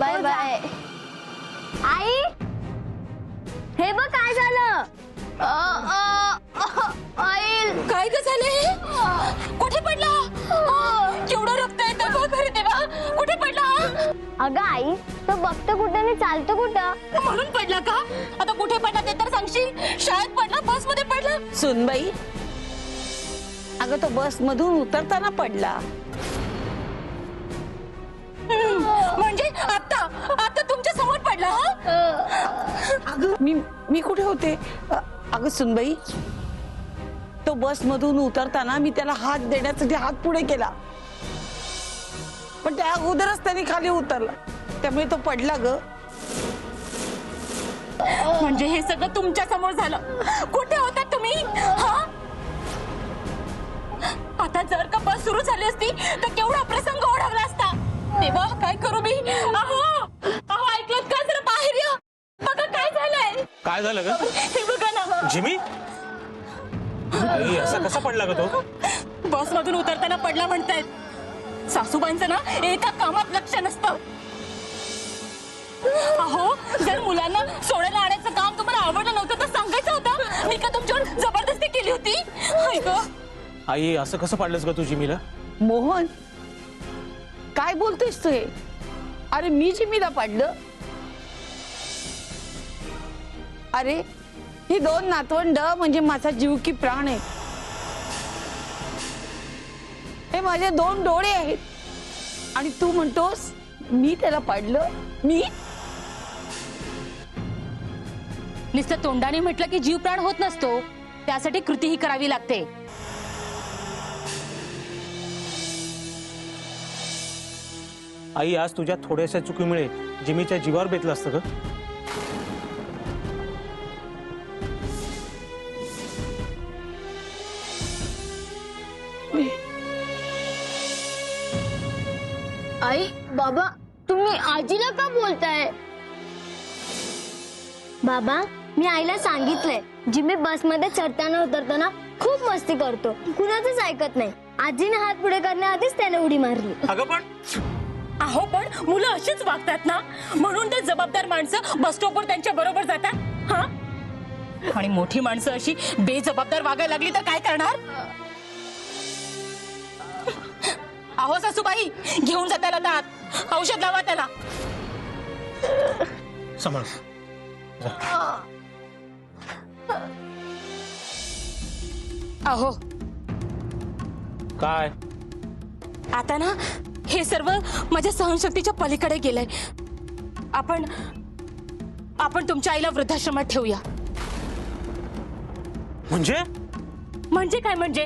Bye bye. आई हे बघ काय झालं. आई काय ग झाले? कुठे पडला? केवढं रक्त येतंय बघ. अरे देवा, कुठे पडला? अगं आई तो बघतो कुठं आणि चालतो कुठं. म्हणून पडला का? आता कुठे पडला ते तर सांगशील. शाळेत पडला, बस मध्ये पडला? सुनबाई, अगं तो बस मधून उतरताना पडला. म्हणजे आता आता तुमच्या समोर पडला? अगं मी कुठे होते? अगं सुनबाई, तो बस मधून उतरताना मी त्याला हात देण्यासाठी हात पुढे केला, पण त्या अगोदरच त्याने खाली उतरला, त्यामुळे तो पडला ग. म्हणजे हे सगळं तुमच्या समोर झालं. कुठे होता तुम्ही? आता जर का बस सुरू झाली असती तर केवढा प्रसंग ओढवला असता. देवा, काय करू मी? अहो अहो, ऐकलं का? जरा बाहेर या. बघा काय झालंय. काय झालं ग? हे बघा ना. जिमी, आई असा कसा पडला ग तो? बस मधून उतरताना पडला म्हणतायत. सासूबाईंचं ना एका कामात लक्ष नसतं. अहो, जर मुलांना सोडायला आणायचं काम तुम्हाला आवडलं नव्हतं तर सांगायचं होतं. मी का तुमच्यावर जबरदस्ती केली होती? ऐक, आई असं कसं पाडलंस ग तू जिमीला? मोहन, काय बोलतेस तू हे? अरे मी जिमीला पाडलं? अरे ही दोन नातवंड म्हणजे माझा जीव की प्राण आहे. हे माझे दोन डोळे आहेत आणि तू म्हणतोस मी त्याला पाडलं? मी नुसतं तोंडाने म्हटलं की जीव प्राण होत नसतो. त्यासाठी कृतीही करावी लागते. आई आज तुझ्या थोड्याशा चुकीमुळे जिमीच्या जीवावर बेतलं असतं ग. आई बाबा तुम्ही आजीला का बोलताय? बाबा मी आईला सांगितलंय जिमी बस मध्ये चढताना उतरताना खूप मस्ती करतो, कुणाचंच ऐकत नाही. आजीने हात पुढे करण्याआधीच त्याने उडी मारली. अगं पण अहो, पण मुलं अशीच वागतात ना, म्हणून ते जबाबदार माणसं बस स्टॉपवर त्यांच्या बरोबर जातात. हा, आणि मोठी माणसं अशी बेजबाबदार वागायला लागली तर काय करणार? अहो सासूबाई, घेऊन जा त्याला दात, औषध लावा त्याला. सांभाळ. अहो काय आता ना हे सर्व माझ्या सहनशक्तीच्या पलीकडे गेलंय. आपण तुमच्या आईला वृद्धाश्रमात ठेवूया. म्हणजे काय म्हणजे?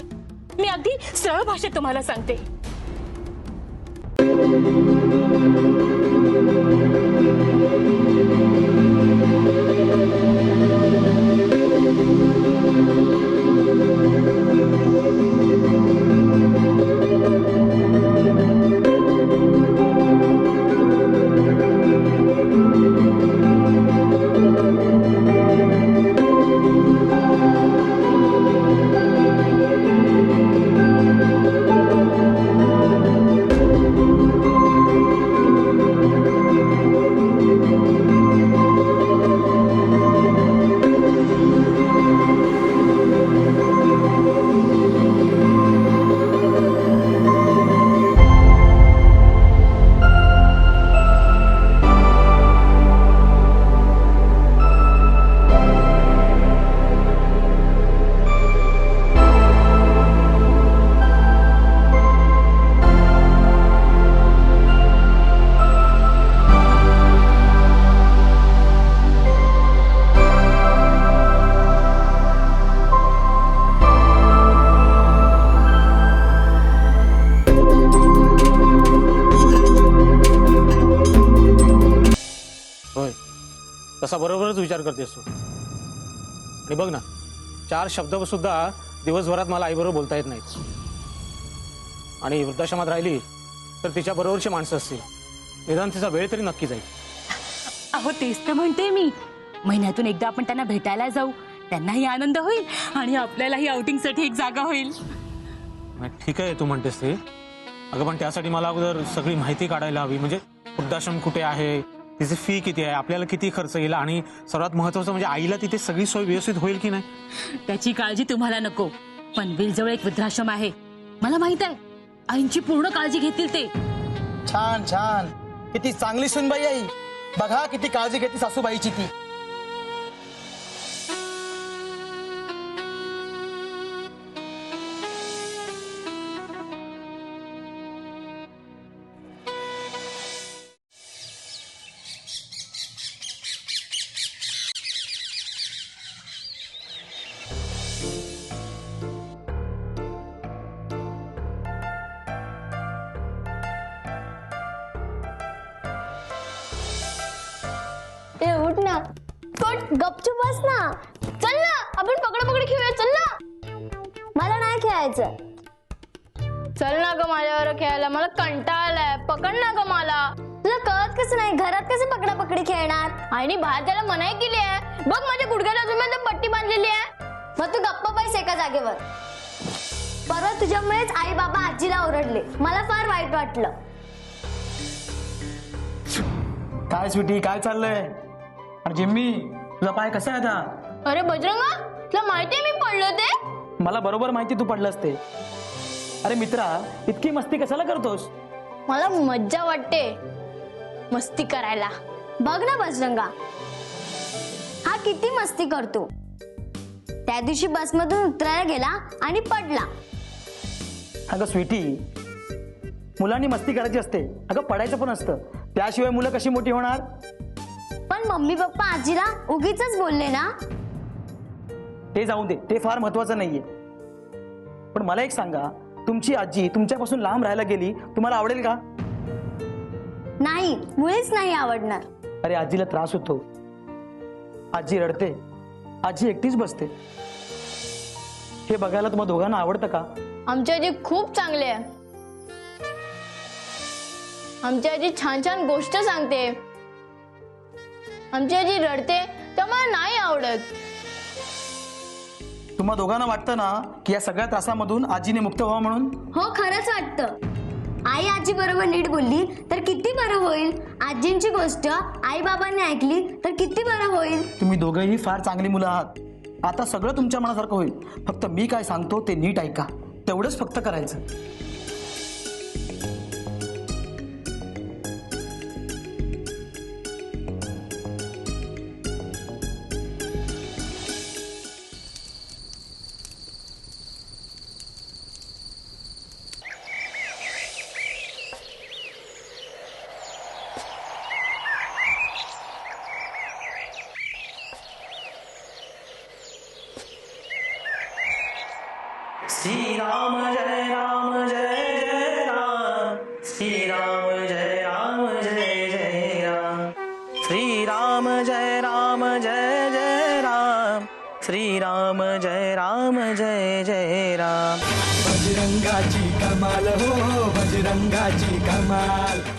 मी अगदी सरळ भाषेत तुम्हाला सांगते. तसा बरोबरच विचार करतेस तू. आणि बघ ना, 4 शब्द सुद्धा दिवसभरात मला आईबरोबर बोलता येत नाहीत. आणि वृद्धाश्रमात राहिली तर तिच्या बरोबरची माणसं असतील, निदान तिचा वेळ तरी नक्की जाईल. अहो तेच तर म्हणते मी, महिन्यातून एकदा आपण त्यांना भेटायला जाऊ, त्यांनाही आनंद होईल आणि आपल्यालाही आउटिंगसाठी एक जागा होईल. ठीक आहे तू म्हणतेस ते. अगं पण त्यासाठी मला अगोदर सगळी माहिती काढायला हवी. म्हणजे वृद्धाश्रम कुठे आहे, तिची फी किती आहे, आपल्याला किती खर्च येईल, आणि सर्वात महत्वाचं म्हणजे आईला तिथे सगळी सोय व्यवस्थित होईल की नाही. त्याची काळजी तुम्हाला नको, पनवेलजवळ एक वृद्धाश्रम आहे, मला माहित आहे. आईंची पूर्ण काळजी घेतील ते. छान छान, किती चांगली सुनबाई आई. बघा किती काळजी घेते सासूबाईची ती. ए उठ ना, कोट गपचूप बस ना. चल ना, आपण पकडापकडी खेळूया. चल ना. मला नाही खेळायचं. चल ना ग माझ्यावर खेळायला, मला कंटाळा आलाय. पकड ना ग मला. तुला कळत कसं नाही, घरात कसं पकडापकडी खेळणार. आणि बाहेर त्याला मनाई केली आहे. बघ माझ्या गुडघ्याला अजून पट्टी बांधलेली आहे. मग तू गप्पा बैस एका जागेवर. परवा तुझ्यामुळेच आई बाबा आजीला ओरडले, मला फार वाईट वाटलं. काय स्वीटी, काय चाललंय? आणि जिम्मी, तुझा पाय कसा आहे आता? अरे बजरंगा, तुला माहितीये मी पडलो ते? मला बरोबर माहिती तू पडलास ते. अरे मित्रा, इतकी मस्ती कशाला करतोस? मला मज्जा वाटते मस्ती करायला. बघ ना बजरंगा, हा किती मस्ती करतो. त्या दिवशी बसमधून उतरायला गेला आणि पडला. अगं स्वीटी, मुलांनी मस्ती करायची असते, अगं पडायचं पण असतं. त्याशिवाय मुलं कशी मोठी होणार? पण मम्मी पप्पा आजीला उगीच बोलले ना. ते जाऊ दे, ते फार महत्वाचं नाहीये. पण मला एक सांगा, तुमची आजी तुमच्यापासून लांब राहायला गेली, तुम्हाला आवडेल का? नाही, मुळीच नाही आवडणार. अरे आजीला त्रास होतो, आजी रडते, आजी एकटीच बसते. हे बघायला तुम्हा दोघांना आवडतं का? आमची आजी खूप चांगली आहे. आमची आजी छान छान गोष्ट सांगते. आमची आजी रडते, त्यामुळे नाही आवडत. तुम्हा दोघांना वाटतं ना की या सगळ्या त्रासामधून आजीने मुक्त व्हावं म्हणून? हो, खरंच वाटतं. आई आजी बरोबर नीट बोलली तर किती बरं होईल. आजींची गोष्ट आई बाबांनी ऐकली तर किती बरं होईल. तुम्ही दोघंही फार चांगली मुलं आहात. आता सगळं तुमच्या मनासारखं होईल. फक्त मी काय सांगतो ते नीट ऐका, तेवढंच फक्त करायचं. श्री राम जय राम जय जय राम. श्री राम जय राम जय जय राम. श्री राम जय राम जय जय राम. श्री राम जय राम जय जय राम. बजरंगाची कमाल हो, बजरंगाची कमाल.